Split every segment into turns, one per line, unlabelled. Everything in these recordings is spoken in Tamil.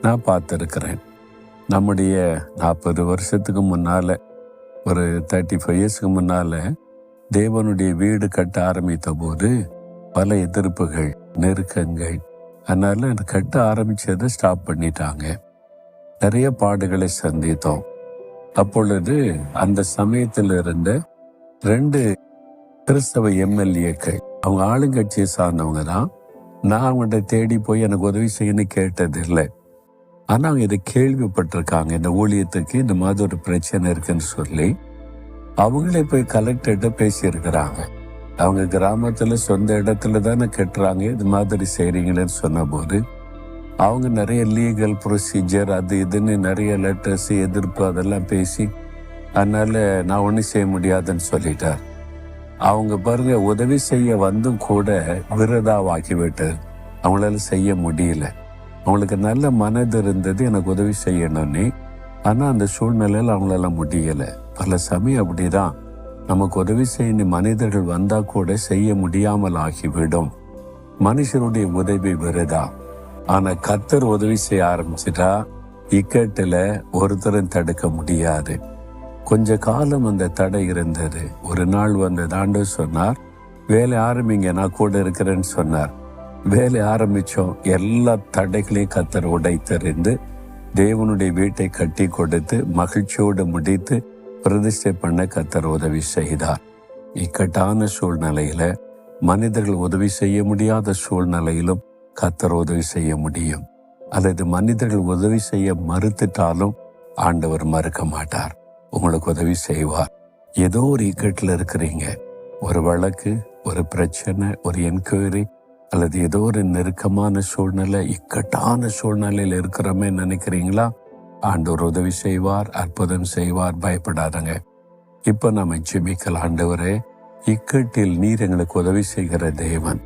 நான் பார்த்துருக்கிறேன். நம்முடைய 40 வருஷத்துக்கு முன்னால், ஒரு 35 இயர்ஸ்க்கு முன்னால் தேவனுடைய வீடு கட்ட ஆரம்பித்த போது பல எதிர்ப்புகள், நெருக்கங்கள். அதனால அது கட்ட ஆரம்பித்ததை ஸ்டாப் பண்ணிட்டாங்க. நிறைய பாடுகளை சந்தித்தோம். அப்பொழுது அந்த சமயத்தில் இருந்த 2 கிறிஸ்தவ எம்எல்ஏக்கள், அவங்க ஆளுங்கட்சியை சார்ந்தவங்க தான். நான் அவங்கள்ட்ட தேடி போய் எனக்கு உதவி செய்யணும்னு கேட்டதில்லை. ஆனால் அவங்க இதை கேள்விப்பட்டிருக்காங்க, இந்த ஊழியத்துக்கு இந்த மாதிரி ஒரு பிரச்சனை இருக்குன்னு சொல்லி அவங்களே போய் கலெக்டர்கிட்ட பேசியிருக்கிறாங்க. அவங்க கிராமத்தில் சொந்த இடத்துல தானே கட்டுறாங்க, இது மாதிரி செய்கிறீங்களேன்னு சொன்னபோது அவங்க நிறைய லீகல் ப்ரொசீஜர் அது இதுன்னு நிறைய லெட்டர்ஸ், எதிர்ப்பு அதெல்லாம் பேசி அதனால் நான் ஒன்றும் செய்ய முடியாதுன்னு சொல்லிட்டார். அவங்க பாருங்க, உதவி செய்ய வந்தும் கூட விரதாவாக்கி விட்டார். அவங்களால செய்ய முடியல. அவங்களுக்கு நல்ல மனது இருந்தது எனக்கு உதவி செய்யணும்னு. ஆனால் அந்த சூழ்நிலையில் அவங்களால முடியலை. பல சமயம் அப்படிதான், நமக்கு உதவி செய்ய மனிதர்கள் வந்தால் கூட செய்ய முடியாமல் ஆகிவிடும். மனுஷருடைய உதவி விரதா. ஆனால் கர்த்தர் உதவி செய்ய ஆரம்பிச்சிட்டா இக்கட்டில் ஒருத்தரும் தடுக்க முடியாது. கொஞ்ச காலம் அந்த தடை இருந்தது. ஒரு நாள் வந்து ஆண்டவர் சொன்னார், வேலை ஆரம்பிங்க, நான் கூட இருக்கிறேன்னு சொன்னார். வேலை ஆரம்பித்தோம். எல்லா தடைகளையும் கர்த்தர் உடைத்தறிந்து தேவனுடைய வீட்டை கட்டி கொடுத்து மகிழ்ச்சியோடு முடித்து பிரதிஷ்டை பண்ண கர்த்தர் உதவி செய்தார். இக்கட்டான சூழ்நிலையில், மனிதர்கள் உதவி செய்ய முடியாத சூழ்நிலையிலும் கர்த்தர் உதவி செய்ய முடியும். அல்லது மனிதர்கள் உதவி செய்ய மறுத்துட்டாலும் ஆண்டவர் மறுக்க மாட்டார், உங்களுக்கு உதவி செய்வார். ஏதோ ஒரு இக்கட்டில் இருக்கிறீங்க, ஒரு வழக்கு, ஒரு பிரச்சனை, ஒரு என்கொயரி, அல்லது ஏதோ ஒரு நெருக்கமான சூழ்நிலை, இக்கட்டான சூழ்நிலையில் இருக்கிறோமே நினைக்கிறீங்களா? ஆண்டவர் உதவி செய்வார், அற்புதம் செய்வார், பயப்படாதங்க. இப்போ நம்ம ஜெபிக்கலாம். ஆண்டவரே, இக்கட்டில் நீர் எங்களுக்கு உதவி செய்கிற தேவன்.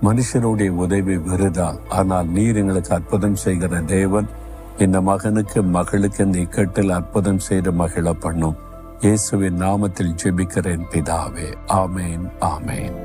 மனுஷருடைய உதவி விருதா, ஆனால் நீர் எங்களுக்கு அற்புதம் செய்கிற தேவன். இந்த மகனுக்கு மகளுக்கு இந்த இக்கட்டில் அற்புதம் செய்து மகிழ பண்ணும். இயேசுவின் நாமத்தில் ஜெபிக்கிறேன் பிதாவே. ஆமேன், ஆமேன்.